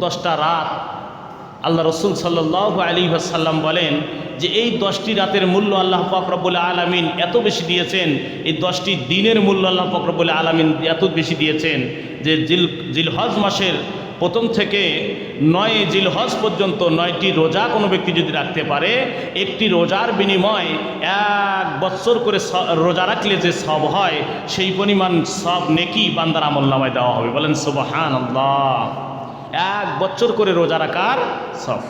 10টা রাত আল্লাহ রসুল সাল্লাল্লাহু আলাইহি ওয়াসাল্লাম বলেন যে এই 10টি রাতের মূল্য আল্লাহ পাক রব্বুল আলামিন এত বেশি দিয়েছেন, এই 10টি দিনের মূল্য আল্লাহ পাক রব্বুল আলামিন এত বেশি দিয়েছেন যে জিলহজ মাসের প্রথম থেকে 9 জিলহজ পর্যন্ত 9টি রোজা কোনো ব্যক্তি যদি রাখতে পারে, একটি রোজার বিনিময়ে 1 বছর করে রোজা রাখলে যে সব হয় সেই পরিমাণ সব নেকি বান্দার আমলনামায় দেওয়া হবে। বলেন সুবহানাল্লাহ। 1 বছর করে রোজা রাখার সব।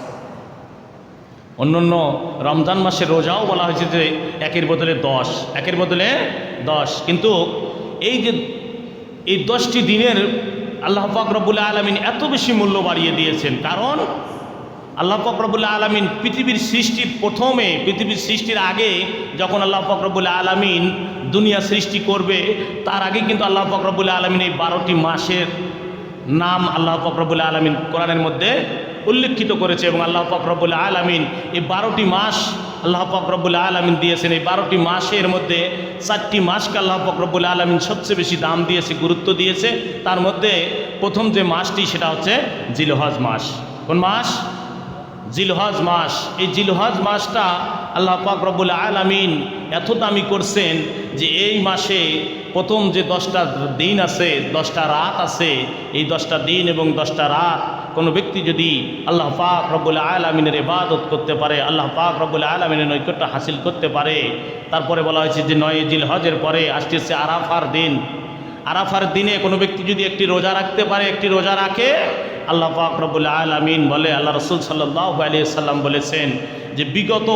অন্য রমজান মাসের রোজাও বলা হয়েছে যে 1-এর বদলে 10, 1-এর বদলে 10, কিন্তু এই যে এই 10টি দিনের আল্লাহ পাক রব্বুল আলামিন এত বেশি মূল্য বাড়িয়ে দিয়েছেন, কারণ আল্লাহ পাক রব্বুল আলামিন পৃথিবীর সৃষ্টির প্রথমে, পৃথিবীর সৃষ্টির আগে যখন আল্লাহ পাক রব্বুল আলামিন দুনিয়া সৃষ্টি করবে, তার আগে কিন্তু আল্লাহ পাক রব্বুল আলামিন এই 12টি মাসের নাম আল্লাহ পাক রব্বুল আলামিন কোরআনের মধ্যে উল্লেখিত করেছে। এবং আল্লাহ পাক রব্বুল আলামিন এই 12টি মাস আল্লাহ পাক রব্বুল আলামিন দিয়েছেন। এই 12টি মাসের মধ্যে 4টি মাসকে আল্লাহ পাক রব্বুল আলামিন সবচেয়ে বেশি দাম দিয়েছে, গুরুত্ব দিয়েছে। তার মধ্যে প্রথম যে মাসটি সেটা হচ্ছে জিলহজ মাস। কোন মাস? জিলহজ মাস। এই জিলহজ মাসটা আল্লাহ পাক রব্বুল আলামিন এত দামি করছেন যে এই মাসে প্রথম যে 10টা দিন আছে, 10টা রাত আছে, এই 10টা দিন এবং 10টা রাত কোনো ব্যক্তি যদি আল্লাহ পাক রব্বুল আলামিনের ইবাদত করতে পারে, আল্লাহ পাক রব্বুল আলামিনের নৈকট্য হাসিল করতে পারে। তারপরে বলা হয়েছে যে 9 জিলহজের পরে আসতেছে আরাফার দিন। আরাফার দিনে কোনো ব্যক্তি যদি একটি রোজা রাখতে পারে, একটি রোজা রাখে, আল্লাহ পাক রব্বুল আলামিন বলে, আল্লাহ রসুল সাল্লাল্লাহু আলাইহি সাল্লাম বলেছেন যে বিগত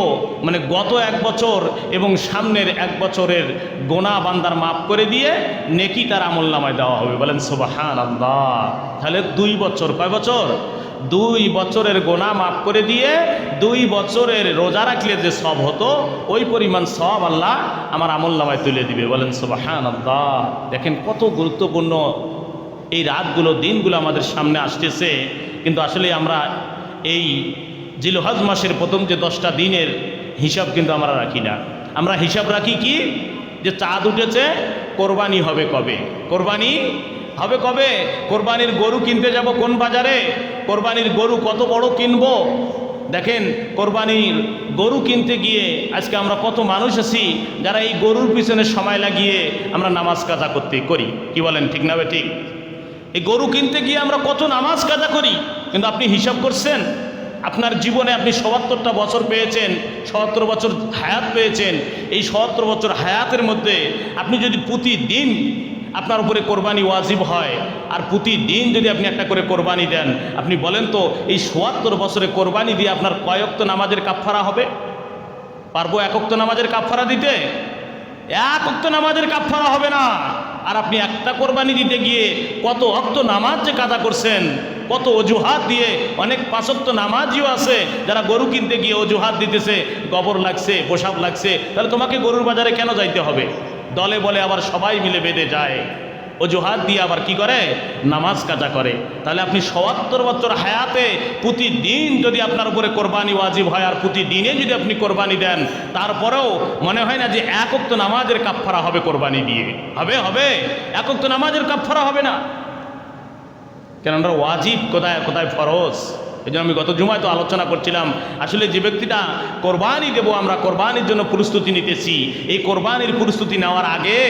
গত 1 বছর এবং সামনের 1 বছরের গোনা বান্দার মাফ করে দিয়ে নেকি তার আমলনামায় দেওয়া হবে। বলেন সুবহানাল্লাহ। তাহলে 2 বছর, কয় বছর? 2 বছরের গোনা মাফ করে দিয়ে 2 বছরের রোজা রাখলে যে সব হতো ওই পরিমাণ সব আল্লাহ আমার আমলনামায় তুলে দিবে। বলেন সুবহানাল্লাহ। দেখেন কত গুরুত্বপূর্ণ এই রাতগুলো, দিনগুলো আমাদের সামনে আসতেছে, কিন্তু আসলে আমরা এই জিলহজ মাসের প্রথম যে 10টা দিনের হিসাব কিন্তু আমরা রাখি না। আমরা হিসাব রাখি কি, যে চাঁদ উঠেছে, কোরবানি হবে কবে, কোরবানি হবে কবে, কোরবানির গরু কিনতে যাব কোন বাজারে, কোরবানির গরু কত বড় কিনবো। দেখেন কোরবানির গরু কিনতে গিয়ে আজকে আমরা কত মানুষ আছি যারা এই গরুর পিছনে সময় লাগিয়ে আমরা নামাজ কাজা করি। কি বলেন, ঠিক না? ঠিক। এই গরু কিনতে গিয়ে আমরা কত নামাজ কাজা করি, কিন্তু আপনি হিসাব করছেন? আপনার জীবনে আপনি 77টা বছর পেয়েছেন, 77 বছর হায়াত পেয়েছেন। এই 77 বছর হায়াতের মধ্যে আপনি যদি প্রতিদিন আপনার উপরে কোরবানি ওয়াজিব হয় আর প্রতিদিন যদি আপনি একটা করে কোরবানি দেন, আপনি বলেন তো এই 77 বছরে কোরবানি দিয়ে আপনার কয় ওয়াক্ত নামাজের কাফারা হবে? পারবো 1 ওয়াক্ত নামাজের কাফারা দিতে? 1 ওয়াক্ত নামাজের কাফারা হবে না। আর আপনি একটা কোরবানি দিতে গিয়ে কত ওয়াক্ত নামাজ যে কাজা করছেন, কত অজুহাত দিয়ে। অনেক 5 ওয়াক্ত নামাজিও আছে যারা গরু কিনতে গিয়ে অজুহাত দিতেছে, গোবর লাগছে, পোশাক লাগছে। তাহলে তোমাকে গরুর বাজারে কেন যাইতে হবে? দলে বলে আবার সবাই মিলে বেঁধে যায়, অজুহাত দিয়ে আবার কি করে, নামাজ কাজা করে। তাহলে আপনি 77 বছর হায়াতে প্রতিদিন যদি আপনার উপরে কোরবানি ওয়াজিব হয় আর প্রতিদিনে যদি আপনি কোরবানি দেন, তারপরেও মনে হয় না যে 1 ওয়াক্ত নামাজের কাফারা হবে কোরবানি দিয়ে? হবে 1 ওয়াক্ত নামাজের কাফারা হবে না। কেননা ওয়াজিব কোথায়, কোথায় ফরজ। এই জন্য আমি গত জুমায় তো আলোচনা করছিলাম, আসলে যে ব্যক্তিটা কোরবানি দেব, আমরা কোরবানির জন্য প্রস্তুতি নিতেছি, এই কোরবানির প্রস্তুতি নেওয়ার আগে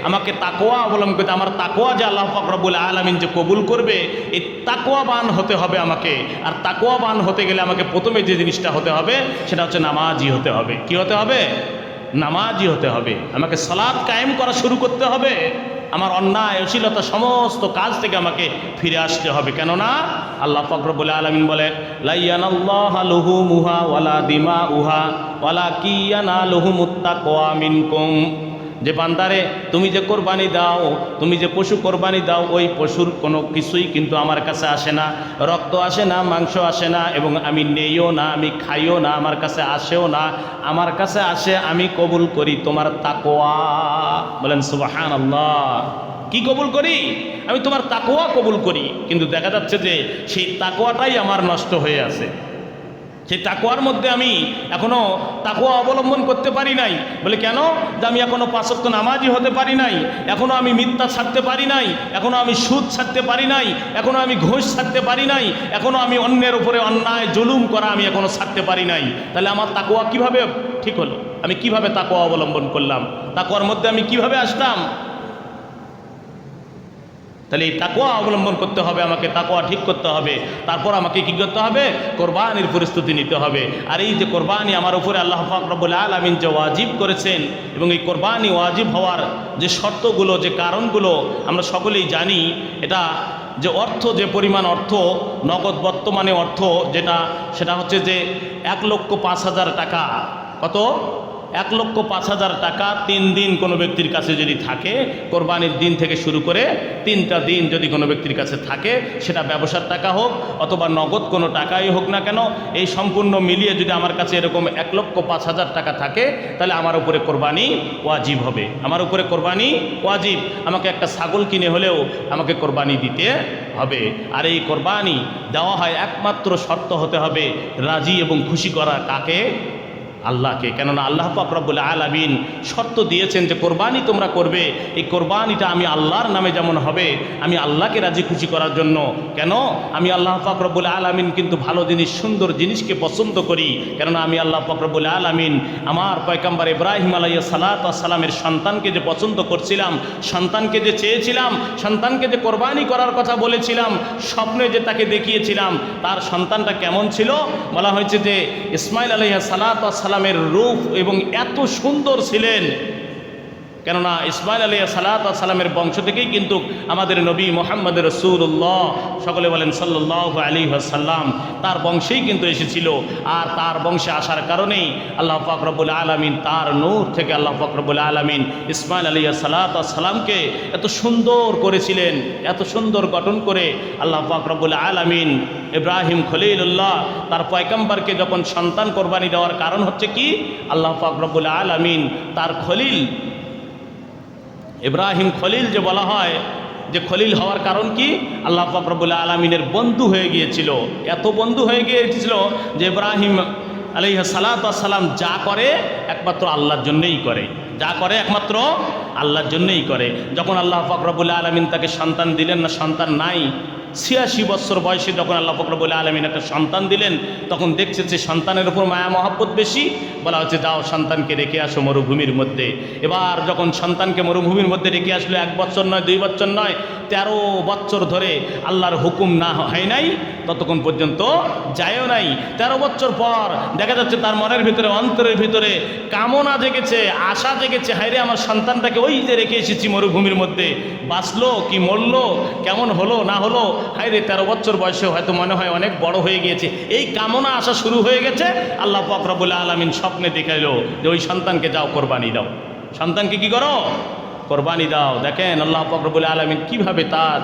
আমাকে তাকওয়া অবলম্বন করতে, আমার তাকওয়া যে আল্লাহ পাক রব্বুল আলামিন যে কবুল করবে, এই তাকওয়াবান হতে হবে আমাকে। আর তাকওয়াবান হতে গেলে আমাকে প্রথমে যে জিনিসটা হতে হবে সেটা হচ্ছে নামাজি হতে হবে। কি হতে হবে? নামাজি হতে হবে। আমাকে সালাত কায়েম করা শুরু করতে হবে। আমার অন্যায় অশ্লীলতা সমস্ত কাজ থেকে আমাকে ফিরে আসতে হবে। কেননা আল্লাহ পাক রব্বুল আলামিন বলে, লা ইয়ানাল্লাহু লুহুমুহা ওয়ালা দিমাউহা ওয়ালাকিন ইয়ানালুহুমুত তাকওয়া মিনকুম। যে বান্দারে তুমি যে কোরবানি দাও, তুমি যে পশু কোরবানি দাও, ওই পশুর কোনো কিছুই কিন্তু আমার কাছে আসে না, রক্ত আসে না, মাংস আসে না, এবং আমি নেইও না, আমি খাইও না, আমার কাছে আসেও না। আমার কাছে আসে, আমি কবুল করি তোমার তাকওয়া। বলেন সুবহানাল্লাহ। কি কবুল করি? আমি তোমার তাকওয়া কবুল করি। কিন্তু দেখা যাচ্ছে যে সেই তাকওয়াটাই আমার নষ্ট হয়ে আছে। সেই তাকওয়ার মধ্যে আমি এখনো তাকওয়া অবলম্বন করতে পারি নাই। বলে কেন? যে আমি এখনো 5 ওয়াক্ত নামাজি হতে পারি নাই, এখনো আমি মিথ্যা ছাড়তে পারি নাই, এখনো আমি সুদ ছাড়তে পারি নাই, এখনো আমি ঘুষ ছাড়তে পারি নাই, এখনো আমি অন্যের উপরে অন্যায় জুলুম করা আমি এখনো ছাড়তে পারি নাই। তাহলে আমার তাকওয়া কিভাবে ঠিক হলো? আমি কিভাবে তাকওয়া অবলম্বন করলাম? তাকওয়ার মধ্যে আমি কিভাবে আসলাম? তাহলে এই তাকওয়া অবলম্বন করতে হবে, আমাকে তাকওয়া ঠিক করতে হবে। তারপর আমাকে কি করতে হবে? কোরবানির প্রস্তুতি নিতে হবে। আর এই যে কোরবানি আমার উপরে আল্লাহ পাক রব্বুল আলামিন যে ওয়াজিব করেছেন, এবং এই কোরবানি ওয়াজিব হওয়ার যে শর্তগুলো, যে কারণগুলো আমরা সকলেই জানি। এটা যে অর্থ, যে পরিমাণ অর্থ, নগদ বর্তমানে অর্থ যেটা, সেটা হচ্ছে যে 1,05,000 টাকা। কত? 1,05,000 টাকা 3 দিন কোনো ব্যক্তির কাছে যদি থাকে, কোরবানির দিন থেকে শুরু করে 3টা দিন যদি কোনো ব্যক্তির কাছে থাকে, সেটা ব্যবসার টাকা হোক অথবা নগদ কোনো টাকাই হোক না কেন, এই সম্পূর্ণ মিলিয়ে যদি আমার কাছে এরকম 1,05,000 টাকা থাকে, তাহলে আমার উপরে কোরবানি ওয়াজিব হবে। আমার উপরে কোরবানি ওয়াজিব। আমাকে একটা ছাগল কিনে হলেও আমাকে কোরবানি দিতে হবে। আর এই কোরবানি দেওয়া হয় একমাত্র শর্ত হতে হবে রাজি এবং খুশি করা কাকে? আল্লাহকে। কেননা আল্লাহ পাক রব্বুল আলামিন শর্ত দিয়েছেন যে কোরবানি তোমরা করবে, এই কোরবানিটা আমি আল্লাহর নামে যেমন হবে, আমি আল্লাহকে রাজি খুশি করার জন্য। কেন? আমি আল্লাহ পাক রব্বুল আলামিন কিন্তু ভালো জিনিস, সুন্দর জিনিসকে পছন্দ করি। কেননা আমি আল্লাহ পাক রব্বুল আলামিন আমার পয়গম্বর ইব্রাহিম আলাইহিস সালাতু ওয়াস সালামের সন্তানকে যে পছন্দ করছিলাম, সন্তানকে যে চেয়েছিলাম, সন্তানকে যে কোরবানি করার কথা বলেছিলাম, স্বপ্নে যে তাকে দেখিয়েছিলাম, তার সন্তানটা কেমন ছিল? বলা হয়েছে যে ইসমাইল আলাইহিস সালাতু ওয়াস সালামের রূপ এবং এত সুন্দর ছিলেন। কেননা ইসমাইল আলাইহিস সালাতু ওয়াস সালামের বংশ থেকেই কিন্তু আমাদের নবী মুহাম্মদ রাসূলুল্লাহ, সকলে বলেন সাল্লাল্লাহু আলাইহি ওয়াসাল্লাম, তার বংশেই কিন্তু এসেছিল। আর তার বংশে আসার কারণেই আল্লাহ পাক রব্বুল আলামিন তার নূর থেকে আল্লাহ পাক রব্বুল আলামিন ইসমাইল আলাইহিস সালাতু ওয়াস সালামকে এত সুন্দর করেছিলেন, এত সুন্দর গঠন করে আল্লাহ পাক রব্বুল আলামিন ইব্রাহিম খলিলুল্লাহ তার পয়গম্বরকে যখন সন্তান কোরবানি দেওয়ার কারণ হচ্ছে কি? আল্লাহ পাক রব্বুল আলামিন তার খলিল ইব্রাহিম খলিল যে বলা হয়, যে খলিল হওয়ার কারণ কি? আল্লাহ পাক রব্বুল আলামিনের বন্ধু হয়ে গিয়েছিল। এত বন্ধু হয়ে গিয়েছিল যে ইব্রাহিম আলাইহিস সালাতু ওয়াস সালাম যা করে একমাত্র আল্লাহর জন্যই করে, যা করে একমাত্র আল্লাহর জন্যই করে। যখন আল্লাহ পাক রব্বুল আলামিন তাকে সন্তান দিলেন না, সন্তান নাই, 86 বছর বয়সে যখন আল্লাহ পাক রব্বুল আলামিন একটা সন্তান দিলেন, তখন দেখছে যে সন্তানের উপর মায়া মহব্বত বেশি। বলা হচ্ছে যাও সন্তানকে রেখে আসো মরুভূমির মধ্যে। এবার যখন সন্তানকে মরুভূমির মধ্যে রেখে আসলো, 1 বছর নয়, 2 বছর নয়, 13 বছর ধরে আল্লাহর হুকুম না হয় নাই, ততক্ষণ পর্যন্ত যায়ও নাই। 13 বছর পর দেখা যাচ্ছে তার মনের ভিতরে, অন্তরের ভিতরে কামনা জেগেছে, আশা জেগেছে, হায়রে আমার সন্তানটাকে ওই যে রেখে এসেছি মরুভূমির মধ্যে, বাঁচলো কি মরলো, কেমন হলো না হলো, হায়রে 13 বছর বয়সে হয়তো মনে হয় অনেক বড় হয়ে গিয়েছে। এই কামনা আসা শুরু হয়ে গেছে। আল্লাহ পাক রব্বুল আলামিন স্বপ্নে দেখাইলো যে ওই সন্তানকে যাও কোরবানি দাও, সন্তানকে কি করো? কোরবানি দাও। দেখেন আল্লাহ পাক রব্বুল আলামিন কীভাবে তার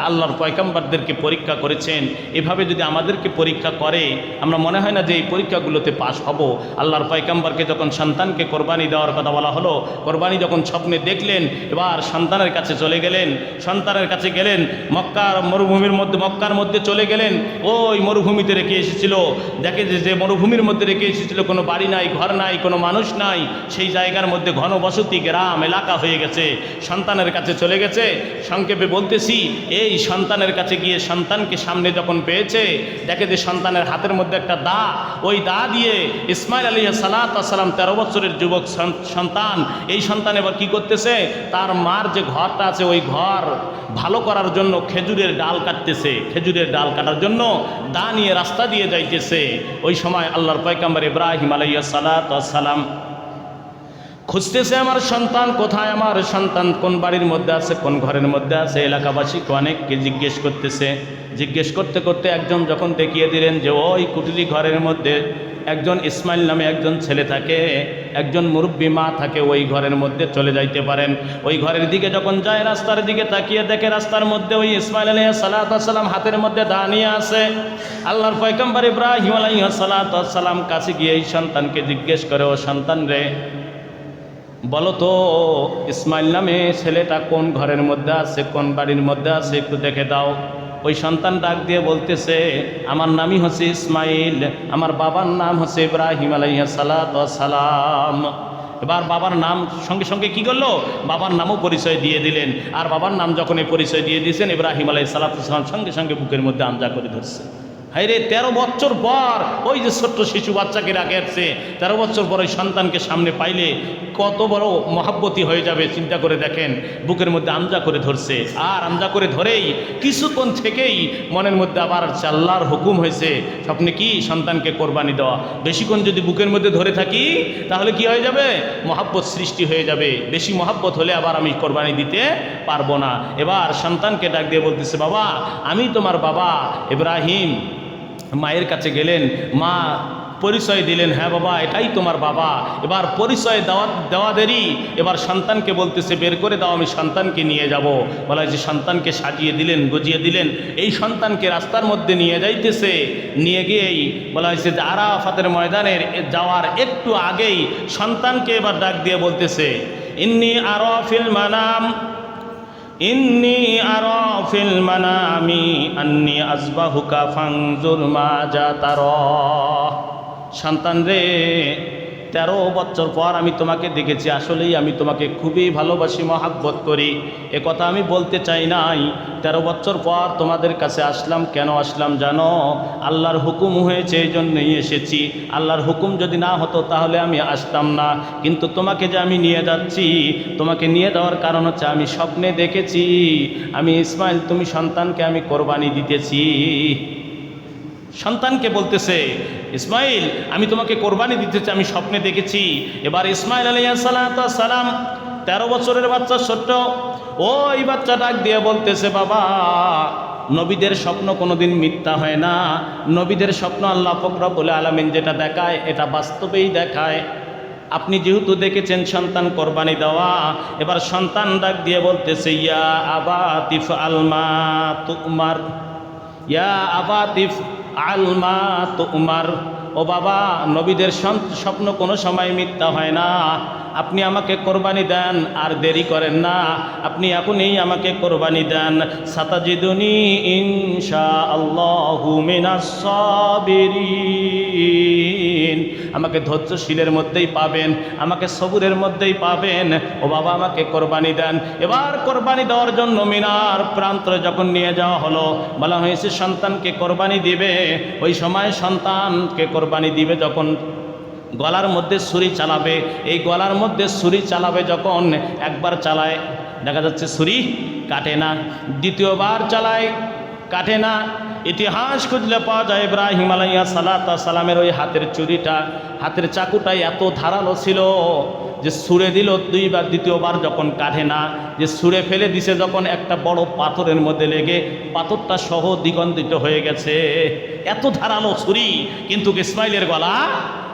আল্লাহর পয়গম্বরদেরকে পরীক্ষা করেছেন। এভাবে যদি আমাদেরকে পরীক্ষা করে, আমরা মনে হয় না যে এই পরীক্ষাগুলোতে পাশ হব। আল্লাহর পয়গম্বরকে যখন সন্তানকে কোরবানি দেওয়ার কথা বলা হলো, কোরবানি যখন স্বপ্নে দেখলেন, এবার সন্তানের কাছে চলে গেলেন। সন্তানের কাছে গেলেন, মক্কার মরুভূমির মধ্যে, মক্কার মধ্যে চলে গেলেন। ওই মরুভূমিতে রেখে এসেছিল। দেখে যে মরুভূমির মধ্যে রেখে এসেছিল, কোনো বাড়ি নাই, ঘর নাই, কোনো মানুষ নাই, সেই জায়গার মধ্যে ঘনবসতি গ্রাম এলাকা হয়ে গেছে। সন্তানের কাছে চলে গেছে। সংক্ষেপে বলতেছি, এই সন্তানের কাছে গিয়ে সন্তানকে সামনে যখন পেয়েছে, দেখে যে সন্তানের হাতের মধ্যে একটা দা, ওই দা দিয়ে ইসমাইল আলাইহিস সালাতু ওয়াস সালাম 13 বছরের যুবক সন্তান, এই সন্তান এবার কি করতেছে? তার মার যে ঘরটা আছে, ওই ঘর ভালো করার জন্য খেজুরের ডাল কাটতেছে। খেজুরের ডাল কাটার জন্য দা নিয়ে রাস্তা দিয়ে যাইতেছে। ওই সময় আল্লাহর পয়গম্বর ইব্রাহিম আলাইহিস সালাতু ওয়াস সালাম খুঁজতেছে আমার সন্তান কোথায়, আমার সন্তান কোন বাড়ির মধ্যে আছে, কোন ঘরের মধ্যে আছে। এলাকাবাসীকে অনেককে জিজ্ঞেস করতেছে। জিজ্ঞেস করতে করতে একজন যখন দেখিয়ে দিলেন যে ওই কুটিরি ঘরের মধ্যে একজন ইসমাইল নামে একজন ছেলে থাকে, একজন মুরব্বী মা থাকে, ওই ঘরের মধ্যে চলে যাইতে পারেন। ওই ঘরের দিকে যখন যায়, রাস্তার দিকে তাকিয়ে দেখে রাস্তার মধ্যে ওই ইসমাইল আলাইহিস সালাতু ওয়াস সালাম হাতের মধ্যে দা নিয়ে আছে। আল্লাহর পয়গম্বর ইব্রাহিম আলাইহিস সালাতু ওয়াস সালাম কাছে গিয়ে এই সন্তানকে জিজ্ঞেস করে, ও সন্তান রে, বলো তো ইসমাইল নামে ছেলেটা কোন ঘরের মধ্যে আছে, কোন বাড়ির মধ্যে আছে, একটু দেখে দাও। ওই সন্তান ডাক দিয়ে বলতেছে, আমার নামই হচ্ছে ইসমাইল, আমার বাবার নাম হচ্ছে ইব্রাহিম আলাইহিস সালাতু ওয়াস সালাম। এবার বাবার নাম সঙ্গে সঙ্গে কি করলো, বাবার নামও পরিচয় দিয়ে দিলেন। আর বাবার নাম যখন এই পরিচয় দিয়ে দিয়েছেন, ইব্রাহিম আলাইহিস সালাতু ওয়াস সালাম সঙ্গে সঙ্গে বুকের মধ্যে আমজা করে ধরছে। হাই রে, 13 বছর পর ওই যে ছোট্ট শিশু বাচ্চাকে রাখে আসছে, 13 বছর পর ওই সন্তানকে সামনে পাইলে কত বড় মহাব্বতী হয়ে যাবে চিন্তা করে দেখেন। বুকের মধ্যে আমজা করে ধরছে, আর আমজা করে ধরেই কিছুক্ষণ থেকেই মনের মধ্যে আবার আল্লাহর হুকুম হয়েছে, স্বপ্নে কি, সন্তানকে কোরবানি দেওয়া। বেশিক্ষণ যদি বুকের মধ্যে ধরে থাকি তাহলে কি হয়ে যাবে, মহাব্বত সৃষ্টি হয়ে যাবে। বেশি মহাব্বত হলে আবার আমি কোরবানি দিতে পারবো না। এবার সন্তানকে ডাক দিয়ে বলতেছে, বাবা আমি তোমার বাবা ইব্রাহিম। মায়ের কাছে গেলেন, মা পরিচয় দিলেন, হ্যাঁ বাবা এটাই তোমার বাবা। এবার পরিচয় দেওয়া দেরি, এবার সন্তানকে বলতেছে, বের করে দাও, আমি সন্তানকে নিয়ে যাব। বলা যে সন্তানকে সাজিয়ে দিলেন, গজিয়ে দিলেন। এই সন্তানকে রাস্তার মধ্যে নিয়ে যাইতেছে, নিয়ে গিয়েই বলা হয়েছে যে আরাফাতের ময়দানের যাওয়ার একটু আগেই সন্তানকে এবার ডাক দিয়ে বলতেছে, ইন্নী আরা ফিল মানাম, ইন্নী আরা ফিল মানামি আন্নী আযবাহুকা ফানজুর মাযা তারা। সন্তান রে, 13 বছর পর আমি তোমাকে দেখেছি, আসলেই আমি তোমাকে খুবই ভালোবাসি, মহাব্বত করি। এ কথা আমি বলতে চাই নাই। 13 বছর পর তোমাদের কাছে আসলাম। কেন আসলাম জানো? আল্লাহর হুকুম হয়েছে এই জন্যই এসেছি। আল্লাহর হুকুম যদি না হতো তাহলে আমি আসতাম না। কিন্তু তোমাকে যে আমি নিয়ে যাচ্ছি, তোমাকে নিয়ে যাওয়ার কারণ হচ্ছে আমি স্বপ্নে দেখেছি আমি ইসমাইল, তুমি সন্তানকে আমি কোরবানি দিতেছি। সন্তানকে বলতেছে, ইসমাইল আমি তোমাকে কোরবানি দিতেছি, আমি স্বপ্নে দেখেছি। এবার ইসমাইল আলাইহিস সালাম 13 বছরের বাচ্চা, ছোট্ট ওই বাচ্চা ডাক দিয়ে বলতেছে, বাবা নবীদের স্বপ্ন কোনোদিন মিথ্যা হয় না। নবীদের স্বপ্ন আল্লাহ পাক রব্বুল আলামিন যেটা দেখায় এটা বাস্তবেই দেখায়। আপনি যেহেতু দেখেছেন সন্তান কোরবানি দেওয়া, এবার সন্তান ডাক দিয়ে বলতেছে, ইয়া আবাতিফ আলমা তুমার, ইয়া আবাতিফ আলমা তুমার। ও বাবা, নবীদের স্বপ্ন কোনো সময় মিথ্যা হয় না। আপনি আমাকে কোরবানি দেন, আর দেরি করেন না, আপনি এখনই আমাকে কোরবানি দেন। সাতাজিদুনি ইনশাআল্লাহু মিনাস সাবিরিন। আমাকে ধৈর্যশীলের মধ্যেই পাবেন, আমাকে সবুরের মধ্যেই পাবেন। ও বাবা আমাকে কোরবানি দেন। এবার কোরবানি দেওয়ার জন্য মিনার প্রান্তরে যখন নিয়ে যাওয়া হলো, বলা হয়েছে সন্তানকে কোরবানি দিবে। ওই সময় সন্তানকে কোরবানি দিবে যখন গলার মধ্যে ছুরি চালাবে। এই গলার মধ্যে ছুরি চালাবে যখন, একবার চালায় দেখা যাচ্ছে ছুরি কাটে না, দ্বিতীয়বার চালায় কাটে না। ইতিহাস খুঁজলে পাওয়া যায় ইব্রাহিম আলাইহিস সালামের ওই হাতের চুরিটা, হাতের চাকুটাই এত ধারালো ছিল যে ছুঁড়ে দিল 2 বার, দ্বিতীয়বার যখন কাটে না, যে ছুঁড়ে ফেলে দিছে যখন, একটা বড় পাথরের মধ্যে লেগে পাথরটা সহ দ্বিগন্ধিত হয়ে গেছে। এত ধারালো ছুরি, কিন্তু ইসমাইলের গলা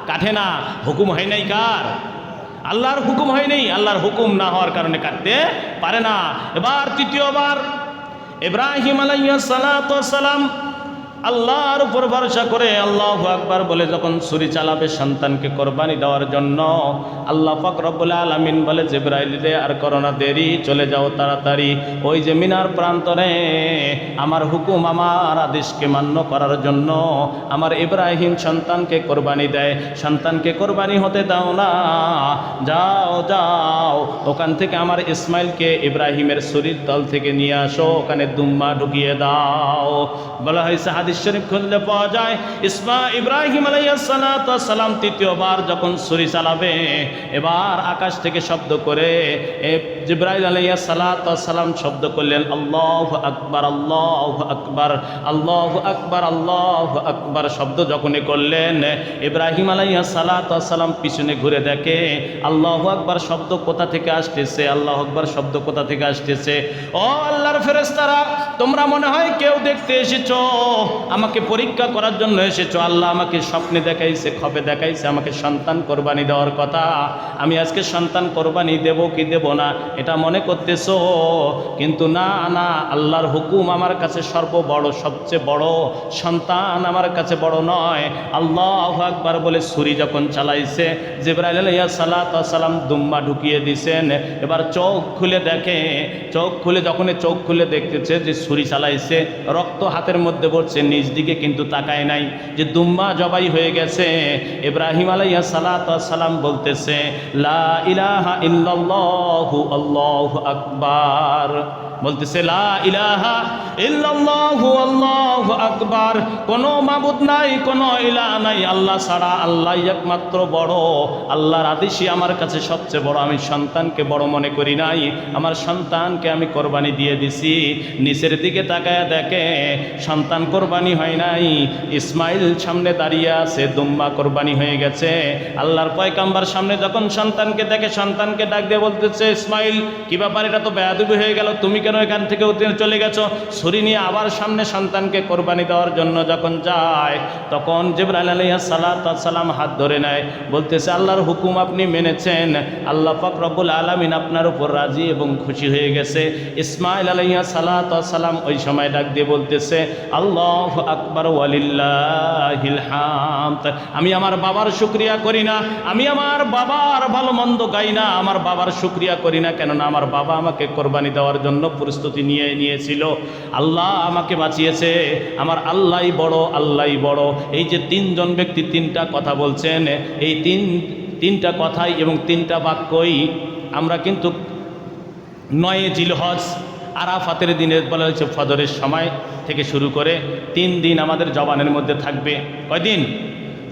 কাটে না। হুকুম হয় নাই কার? আল্লাহর হুকুম হয় নাই। আল্লাহর হুকুম না হওয়ার কারণে কাটতে পারে না। এবার তৃতীয়বার ইব্রাহিম আলাইহিস সালাম আল্লাহর উপর ভরসা করে আল্লাহু আকবার বলে যখন ছুরি চালাবে সন্তানকে কোরবানি দেওয়ার জন্য, আল্লাহ পাক রব্বুল আলামিন বলে, জিবরাইল রে আর করো না দেরি, চলে যাও তাড়াতাড়ি ওই যে মিনার প্রান্তরে আমার হুকুম, আমার আদেশকে মান্য করার জন্য আমার ইব্রাহিম সন্তানকে কোরবানি দেয়। সন্তানকে কোরবানি হতে দাও না, যাও যাও ওখান থেকে আমার ইসমাইলকে ইব্রাহিমের ছুরির তল থেকে নিয়ে আসো, ওখানে দুম্মা ঢুকিয়ে দাও। বলা হয়েছে হাদিস শরীফ খুললে পাওয়া যায়, ইব্রাহিম আলাইহিস সালাম তৃতীয়বার যখন ছুরি চালাবে, এবার আকাশ থেকে শব্দ করে জিবরাইল আলাইহিস সালাম শব্দ করলেন, আল্লাহু আকবার, আল্লাহু আকবার, আল্লাহু আকবার, আল্লাহু আকবার শব্দ যখনই করলেন, ইব্রাহিম আলাইহিস সালাম পিছনে ঘুরে দেখে আল্লাহু আকবার শব্দ কোথা থেকে আসতেছে, আল্লাহু আকবার শব্দ কোথা থেকে আসতেছে। ও আল্লাহর ফেরেশতারা, তোমরা মনে হয় কেউ দেখতে এসেছো, আমাকে পরীক্ষা করার জন্য এসেছো। আল্লাহ আমাকে স্বপ্নে দেখাইছে, খবে দেখাইছে আমাকে সন্তান কোরবানি দেওয়ার কথা। আমি আজকে সন্তান কোরবানি দেব কি দেব না এটা মনে করতেছো, কিন্তু না না, আল্লাহর হুকুম আমার কাছে সর্ববড়, সবচেয়ে বড়, সন্তান আমার কাছে বড় নয়। আল্লাহু আকবার বলে ছুরি যখন চালাইছে, জিবরাইল আলাইহিস সালাম দুম্বা ঢুকিয়ে দিছেন। এবার চোখ খুলে দেখে, চোখ খুলে দেখতেছে যে ছুরি চালাইছে, রক্ত হাতের মধ্যে পড়ছে, নিজ দিকে কিন্তু তাকায় নাই, যে দুম্বা জবাই হয়ে গেছে। ইব্রাহিম আলাইহিস সালাম বলতেছে লা ইলাহা ইল্লাল্লাহু আল্লাহু আকবার, বলতেছে লা ইলাহা ইল্লাল্লাহু আল্লাহু আকবার, কোনো মাবুদ নাই, কোনো ইলাহ নাই আল্লাহ ছাড়া, আল্লাহ একমাত্র বড়, আল্লাহর আদেশই আমার কাছে সবচেয়ে বড়। আমি সন্তানকে বড় মনে করি নাই, আমার সন্তানকে আমি কোরবানি দিয়ে দিছি। নিচের দিকে তাকায় দেখে সন্তান কোরবানি হয় নাই, ইসমাইল সামনে দাঁড়িয়ে আছে, দুম্বা কোরবানি হয়ে গেছে। আল্লাহর পয়গম্বর সামনে যখন সন্তানকে দেখে, সন্তানকে ডাক দিয়ে বলতেছে ইসমাইল, কি ব্যাপার, এটা তো বেয়াদবি হয়ে গেল, তুমি কেন এখান থেকে চলে গেছো? ছুরি নিয়ে আবার সামনে সন্তানকে কোরবানি দেওয়ার জন্য যখন যায়, তখন জিবরাইল আলাইহিস সালাম হাত ধরে নেয়, বলতেছে আল্লাহর হুকুম আপনি মেনেছেন, আল্লাহ পাক রব্বুল আলামিন আপনার উপর রাজি এবং খুশি হয়ে গেছে। ইসমাইল আলাইহিস সালাম ওই সময় ডাক দিয়ে বলতেছে আল্লাহু আকবার ওয়ালিল্লাহিল হামদ, আমি আমার বাবার শুকরিয়া করি না, আমি আমার বাবার ভালো মন্দ গাই না, আমার বাবার শুকরিয়া করি না, কেননা আমার বাবা আমাকে কোরবানি দেওয়ার জন্য প্রস্তুতি নিয়েছিল, আল্লাহ আমাকে বাঁচিয়েছে, আমার আল্লাহই বড়, আল্লাহই বড়। এই যে তিনজন ব্যক্তি তিনটা কথা বলছেন, এই তিনটা কথাই এবং তিনটা বাক্যই আমরা কিন্তু 9 জিলহজ আরাফাতের দিনে বলা হয়েছে, ফজরের সময় থেকে শুরু করে 3 দিন আমাদের জবানের মধ্যে থাকবে। কয়দিন?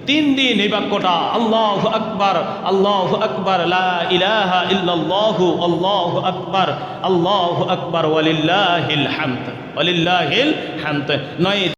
3 দিন এই বাক্যটা আল্লাহু আকবার, আল্লাহু আকবার, লা ইলাহা ইল্লাল্লাহু, আল্লাহু আকবার ওয়ালিল্লাহিল হামদ, ওয়ালিল্লাহিল হামদ। 9